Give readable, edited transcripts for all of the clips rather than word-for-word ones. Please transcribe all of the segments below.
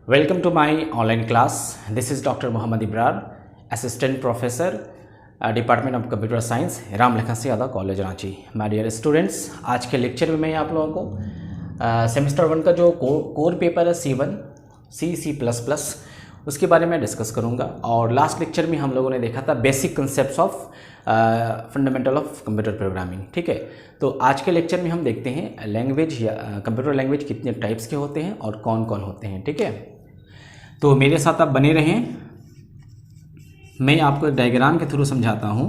Welcome to my online class. This is Dr. Mohammad Ibrar, Assistant Professor, Department of Computer Science, Ram Lakhan Singh Yadav college Ranchi. My dear students, आज के lecture में मैं आप लोगों को सेमेस्टर 1 का जो कोर पेपर है C1 C++, उसके बारे में डिस्कस करूंगा। और लास्ट लेक्चर में हम लोगों ने देखा था basic concepts of fundamental of computer programming. ठीक है, तो आज के लेक्चर में हम देखते हैं लैंग्वेज या कंप्यूटर लैंग्वेज कितने टाइप्स के होते हैं और कौन कौन होते हैं। ठीक है, तो मेरे साथ आप बने रहें। मैं आपको डायग्राम के थ्रू समझाता हूं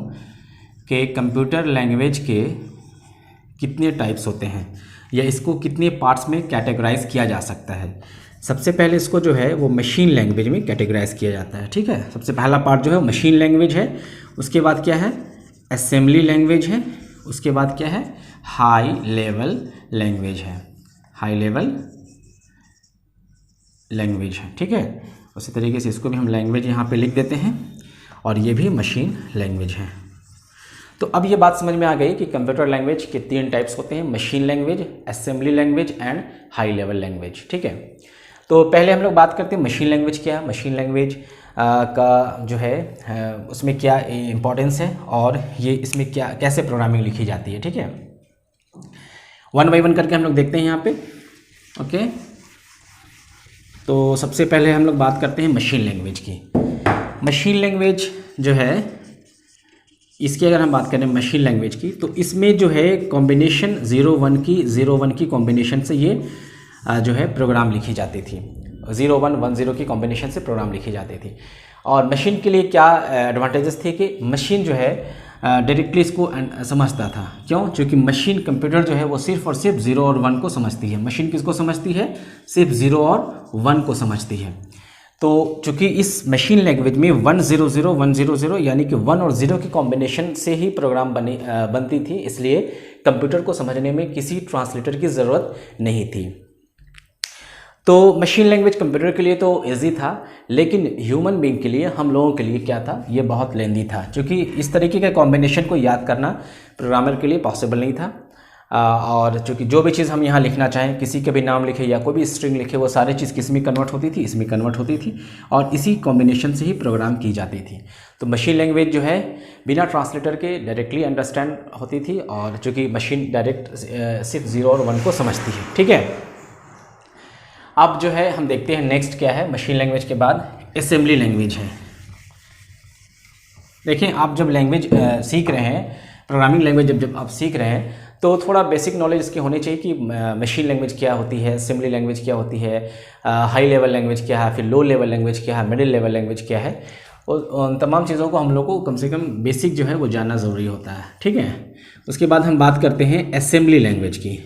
कि कंप्यूटर लैंग्वेज के कितने टाइप्स होते हैं या इसको कितने पार्ट्स में कैटेगराइज किया जा सकता है। सबसे पहले इसको जो है वो मशीन लैंग्वेज में कैटेगराइज किया जाता है। ठीक है, सबसे पहला पार्ट जो है वो मशीन लैंग्वेज है। उसके बाद क्या है, असेंबली लैंग्वेज है। उसके बाद क्या है, हाई लेवल लैंग्वेज है। हाई लेवल लैंग्वेज है। ठीक है, उसी तरीके से इसको भी हम लैंग्वेज यहाँ पे लिख देते हैं और ये भी मशीन लैंग्वेज है। तो अब ये बात समझ में आ गई कि कंप्यूटर लैंग्वेज के 3 टाइप्स होते हैं, machine language, assembly language and high level language. ठीक है, तो पहले हम लोग बात करते हैं मशीन लैंग्वेज क्या है। मशीन लैंग्वेज का जो है उसमें क्या इम्पोर्टेंस है और ये इसमें क्या कैसे प्रोग्रामिंग लिखी जाती है। ठीक है, 1 बाय 1 करके हम लोग देखते हैं यहाँ पे। ओके, तो सबसे पहले हम लोग बात करते हैं मशीन लैंग्वेज की। मशीन लैंग्वेज जो है इसकी अगर हम बात करें मशीन लैंग्वेज की, तो इसमें जो है कॉम्बिनेशन 0 1 की कॉम्बिनेशन से ये जो है प्रोग्राम लिखी जाती थी। 0 1 1 0 की कॉम्बिनेशन से प्रोग्राम लिखी जाती थी। और मशीन के लिए क्या एडवांटेजेस थे कि मशीन जो है डायरेक्टली इसको समझता था। क्यों? क्योंकि मशीन कंप्यूटर जो है वो सिर्फ और सिर्फ 0 और 1 को समझती है। मशीन किसको समझती है? सिर्फ 0 और 1 को समझती है। तो चूंकि इस मशीन लैंग्वेज में 1 0 0 1 0 0 यानी कि 1 और 0 की कॉम्बिनेशन से ही प्रोग्राम बनती थी, इसलिए कंप्यूटर को समझने में किसी ट्रांसलेटर की ज़रूरत नहीं थी। तो मशीन लैंग्वेज कंप्यूटर के लिए तो इजी था, लेकिन ह्यूमन बीइंग के लिए, हम लोगों के लिए क्या था, ये बहुत लेंदी था। क्योंकि इस तरीके के कॉम्बिनेशन को याद करना प्रोग्रामर के लिए पॉसिबल नहीं था। और चूँकि जो भी चीज़ हम यहाँ लिखना चाहें, किसी के भी नाम लिखे या कोई भी स्ट्रिंग लिखे, वो सारी चीज़ किस में कन्वर्ट होती थी? इसमें कन्वर्ट होती थी और इसी कॉम्बिनेशन से ही प्रोग्राम की जाती थी। तो मशीन लैंग्वेज जो है बिना ट्रांसलेटर के डायरेक्टली अंडरस्टैंड होती थी, और चूँकि मशीन डायरेक्ट सिर्फ 0 और 1 को समझती है। ठीक है, अब जो है हम देखते हैं नेक्स्ट क्या है। मशीन लैंग्वेज के बाद असेंबली लैंग्वेज है। देखिए, आप जब लैंग्वेज सीख रहे हैं, प्रोग्रामिंग लैंग्वेज जब आप सीख रहे हैं, तो थोड़ा बेसिक नॉलेज इसकी होनी चाहिए कि मशीन लैंग्वेज क्या होती है, असेंबली लैंग्वेज क्या होती है, हाई लेवल लैंग्वेज क्या है, फिर लो लेवल लैंग्वेज क्या है, मिडिल लेवल लैंग्वेज क्या है। और उन तमाम चीज़ों को हम लोग को कम से कम बेसिक जो है वो जानना ज़रूरी होता है। ठीक है, उसके बाद हम बात करते हैं असेंबली लैंग्वेज की।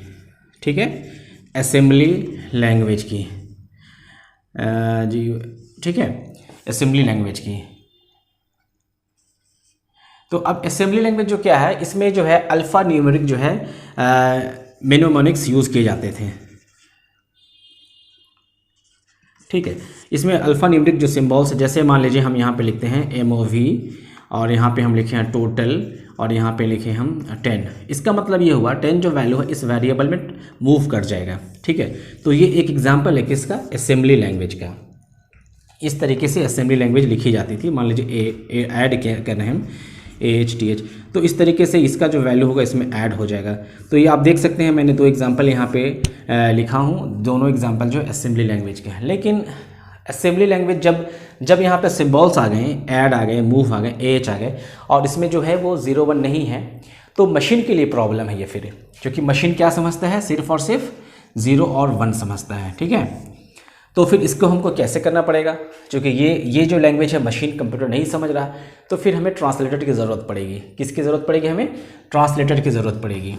ठीक है, असेंबली लैंग्वेज की जी। ठीक है, असेंबली लैंग्वेज की। तो अब असेंबली लैंग्वेज जो क्या है, इसमें जो है अल्फ़ा न्यूमेरिक जो है मेनोमोनिक्स यूज़ किए जाते थे। ठीक है, इसमें अल्फ़ा न्यूमेरिक जो सिम्बॉल्स, जैसे मान लीजिए हम यहाँ पे लिखते हैं MOV और यहाँ पे हम लिखे हैं टोटल और यहाँ पे लिखे हम 10। इसका मतलब ये हुआ 10 जो वैल्यू है इस वेरिएबल में मूव कर जाएगा। ठीक है, तो ये एक एग्जांपल है किसका? असेंबली लैंग्वेज का। इस तरीके से असेंबली लैंग्वेज लिखी जाती थी। मान लीजिए ऐड कर रहे हैं हम AHTH, तो इस तरीके से इसका जो वैल्यू होगा इसमें ऐड हो जाएगा। तो ये आप देख सकते हैं, मैंने 2 एग्जाम्पल यहाँ पे लिखा हूँ। दोनों एग्जाम्पल जो असेंबली लैंग्वेज के हैं। लेकिन असेंबली लैंग्वेज जब यहाँ पे सिम्बॉल्स आ गए, ऐड आ गए, मूव आ गए, AH आ गए, और इसमें जो है वो 0 1 नहीं है, तो मशीन के लिए प्रॉब्लम है ये फिर। क्योंकि मशीन क्या समझता है? सिर्फ और सिर्फ 0 और 1 समझता है। ठीक है, तो फिर इसको हमको कैसे करना पड़ेगा? क्योंकि ये जो लैंग्वेज है मशीन कंप्यूटर नहीं समझ रहा, तो फिर हमें ट्रांसलेटर की ज़रूरत पड़ेगी। किसकी ज़रूरत पड़ेगी? हमें ट्रांसलेटर की ज़रूरत पड़ेगी।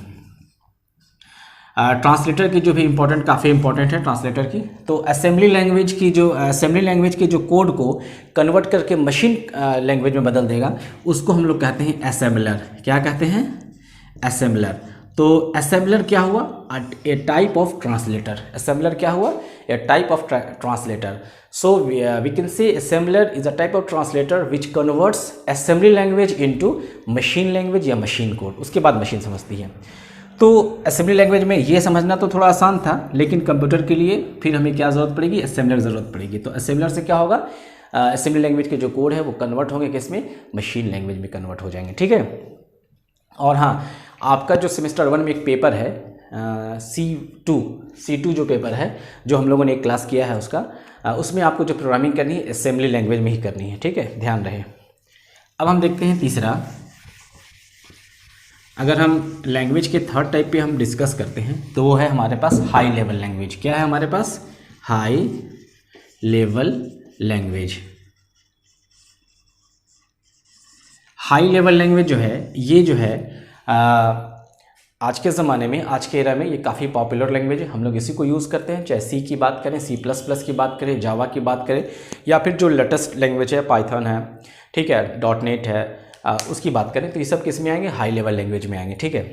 ट्रांसलेटर की जो भी काफ़ी इंपॉर्टेंट है ट्रांसलेटर की। तो असेंबली लैंग्वेज के जो कोड को कन्वर्ट करके मशीन लैंग्वेज में बदल देगा, उसको हम लोग कहते हैं असेंबलर। क्या कहते हैं? असेंबलर। तो असेंबलर क्या हुआ? A type of translator. Assembler क्या हुआ? A type of translator. So we can say assembler is a type of translator which converts assembly language into machine language या मशीन कोड। उसके बाद मशीन समझती है। तो असेंबली लैंग्वेज में ये समझना तो थोड़ा आसान था, लेकिन कंप्यूटर के लिए फिर हमें क्या ज़रूरत पड़ेगी, असेंबलर ज़रूरत पड़ेगी। तो असेंबलर से क्या होगा, असेंबली लैंग्वेज के जो कोड है वो कन्वर्ट होंगे किसमें, मशीन लैंग्वेज में कन्वर्ट हो जाएंगे, ठीक है। और हाँ, आपका जो सेमेस्टर 1 में एक पेपर है C2 जो पेपर है, जो हम लोगों ने एक क्लास किया है उसका, उसमें आपको जो प्रोग्रामिंग करनी है असेंबली लैंग्वेज में ही करनी है, ठीक है, ध्यान रहे। अब हम देखते हैं तीसरा, अगर हम लैंग्वेज के थर्ड टाइप पे हम डिस्कस करते हैं तो वो है हमारे पास हाई लेवल लैंग्वेज। क्या है हमारे पास, high level language. High level language जो है, ये जो है आज के ज़माने में, आज के एरा में ये काफ़ी पॉपुलर लैंग्वेज है। हम लोग इसी को यूज़ करते हैं, चाहे सी की बात करें, C++ की बात करें, जावा की बात करें, या फिर जो लेटेस्ट लैंग्वेज है पाइथन है, ठीक है, .NET है, उसकी बात करें, तो ये सब किस में आएंगे, हाई लेवल लैंग्वेज में आएंगे, ठीक है।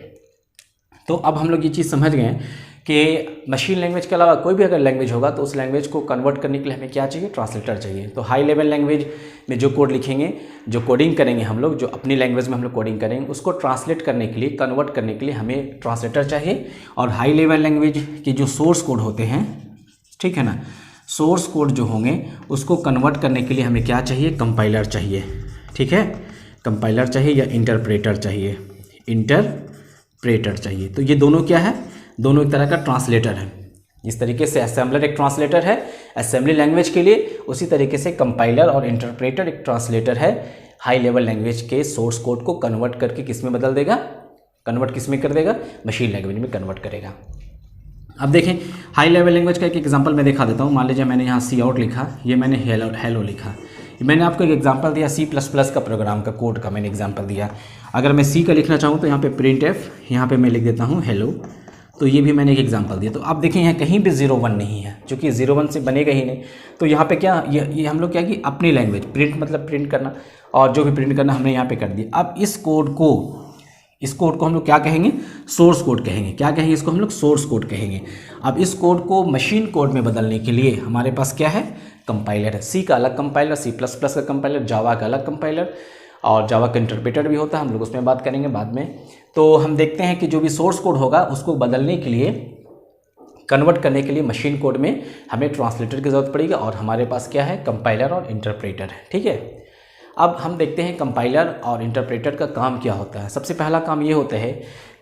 तो अब हम लोग ये चीज़ समझ गए कि मशीन लैंग्वेज के अलावा कोई भी अगर लैंग्वेज होगा तो उस लैंग्वेज को कन्वर्ट करने के लिए हमें क्या चाहिए, ट्रांसलेटर चाहिए। तो हाई लेवल लैंग्वेज में जो कोड लिखेंगे, जो कोडिंग करेंगे हम लोग, जो अपनी लैंग्वेज में हम लोग कोडिंग करेंगे, उसको ट्रांसलेट करने के लिए, कन्वर्ट करने के लिए हमें ट्रांसलेटर चाहिए। और हाई लेवल लैंग्वेज के जो सोर्स कोड होते हैं, ठीक है ना, सोर्स कोड जो होंगे उसको कन्वर्ट करने के लिए हमें क्या चाहिए, कंपाइलर चाहिए, ठीक है, कंपाइलर चाहिए या इंटरप्रेटर चाहिए, इंटरप्रेटर चाहिए। तो ये दोनों क्या है, दोनों एक तरह का ट्रांसलेटर है। इस तरीके से असेंबलर एक ट्रांसलेटर है असेंबली लैंग्वेज के लिए, उसी तरीके से कंपाइलर और इंटरप्रेटर एक ट्रांसलेटर है, हाई लेवल लैंग्वेज के सोर्स कोड को कन्वर्ट करके किस में बदल देगा, कन्वर्ट किस में कर देगा, मशीन लैंग्वेज में कन्वर्ट करेगा। अब देखें, हाई लेवल लैंग्वेज का एक एग्जांपल मैं दिखा देता हूँ। मान लीजिए मैंने यहाँ सी आउट लिखा, ये मैंने हेलो लिखा। मैंने आपको एक एग्जांपल दिया C++ का प्रोग्राम का कोड का मैंने एग्जांपल दिया। अगर मैं C का लिखना चाहूँ तो यहाँ पे printf, यहाँ पे मैं लिख देता हूँ हेलो। तो ये भी मैंने एक एग्जांपल दिया। तो आप देखें यहाँ कहीं भी 0-1 नहीं है, क्योंकि 0-1 से बनेगा ही नहीं। तो यहाँ पे क्या, ये हम लोग क्या कि अपनी लैंग्वेज, प्रिंट मतलब प्रिंट करना, और जो भी प्रिंट करना हमने यहाँ पे कर दिया। अब इस कोड को हम लोग क्या कहेंगे, सोर्स कोड कहेंगे। क्या कहेंगे इसको हम लोग, सोर्स कोड कहेंगे। अब इस कोड को मशीन कोड में बदलने के लिए हमारे पास क्या है, कंपाइलर है। सी का अलग कंपाइलर, C++ का कंपाइलर, जावा का अलग कंपाइलर, और जावा का इंटरप्रेटर भी होता है, हम लोग उसमें बात करेंगे बाद में। तो हम देखते हैं कि जो भी सोर्स कोड होगा उसको बदलने के लिए, कन्वर्ट करने के लिए मशीन कोड में हमें ट्रांसलेटर की ज़रूरत पड़ेगी, और हमारे पास क्या है, कंपाइलर और इंटरप्रेटर है, ठीक है। अब हम देखते हैं कंपाइलर और इंटरप्रेटर का काम क्या होता है। सबसे पहला काम ये होता है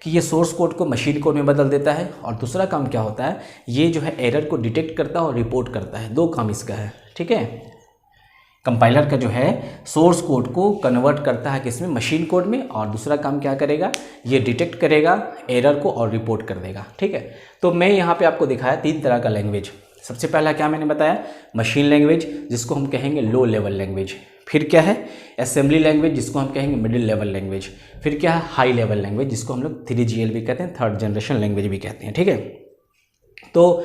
कि ये सोर्स कोड को मशीन कोड में बदल देता है, और दूसरा काम क्या होता है, ये जो है एरर को डिटेक्ट करता है और रिपोर्ट करता है। दो काम इसका है, ठीक है। कंपाइलर का जो है सोर्स कोड को कन्वर्ट करता है किसमें, मशीन कोड में, और दूसरा काम क्या करेगा, ये डिटेक्ट करेगा एरर को और रिपोर्ट कर देगा, ठीक है। तो मैं यहाँ पे आपको दिखाया 3 तरह का लैंग्वेज। सबसे पहला क्या मैंने बताया, मशीन लैंग्वेज, जिसको हम कहेंगे लो लेवल लैंग्वेज। फिर क्या है, असेंबली लैंग्वेज, जिसको हम कहेंगे मिडिल लेवल लैंग्वेज। फिर क्या है, हाई लेवल लैंग्वेज, जिसको हम लोग 3GL भी कहते हैं, थर्ड जनरेशन लैंग्वेज भी कहते हैं, ठीक है। तो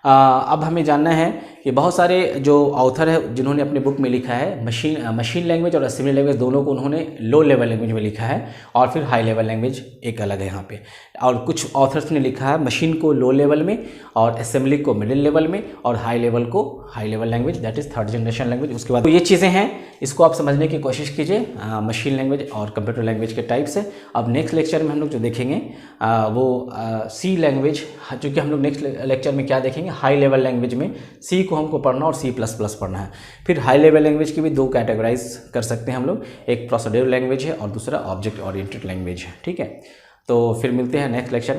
अब हमें जानना है कि बहुत सारे जो ऑथर है जिन्होंने अपने बुक में लिखा है मशीन लैंग्वेज और असेंबली लैंग्वेज दोनों को उन्होंने लो लेवल लैंग्वेज में लिखा है, और फिर हाई लेवल लैंग्वेज एक अलग है यहाँ पे। और कुछ ऑथर्स ने लिखा है मशीन को लो लेवल में, और असेंबली को मिडिल लेवल में, और हाई लेवल को high level language, that is third generation language. उसके बाद तो ये चीज़ें हैं, इसको आप समझने की कोशिश कीजिए, मशीन लैंग्वेज और कंप्यूटर लैंग्वेज के टाइप से। अब नेक्स्ट लेक्चर में हम लोग जो देखेंगे वो सी लैंग्वेज, चूँकि हम लोग नेक्स्ट लेक्चर में क्या देखेंगे, हाई लेवल लैंग्वेज में सी को हमको पढ़ना और C++ पढ़ना है। फिर हाई लेवल लैंग्वेज की भी 2 कैटेगराइज कर सकते हैं हम लोग, एक प्रोसीड्यूरल लैंग्वेज है और दूसरा ऑब्जेक्ट ओरिएंटेड लैंग्वेज है, ठीक है। तो फिर मिलते हैं नेक्स्ट लेक्चर।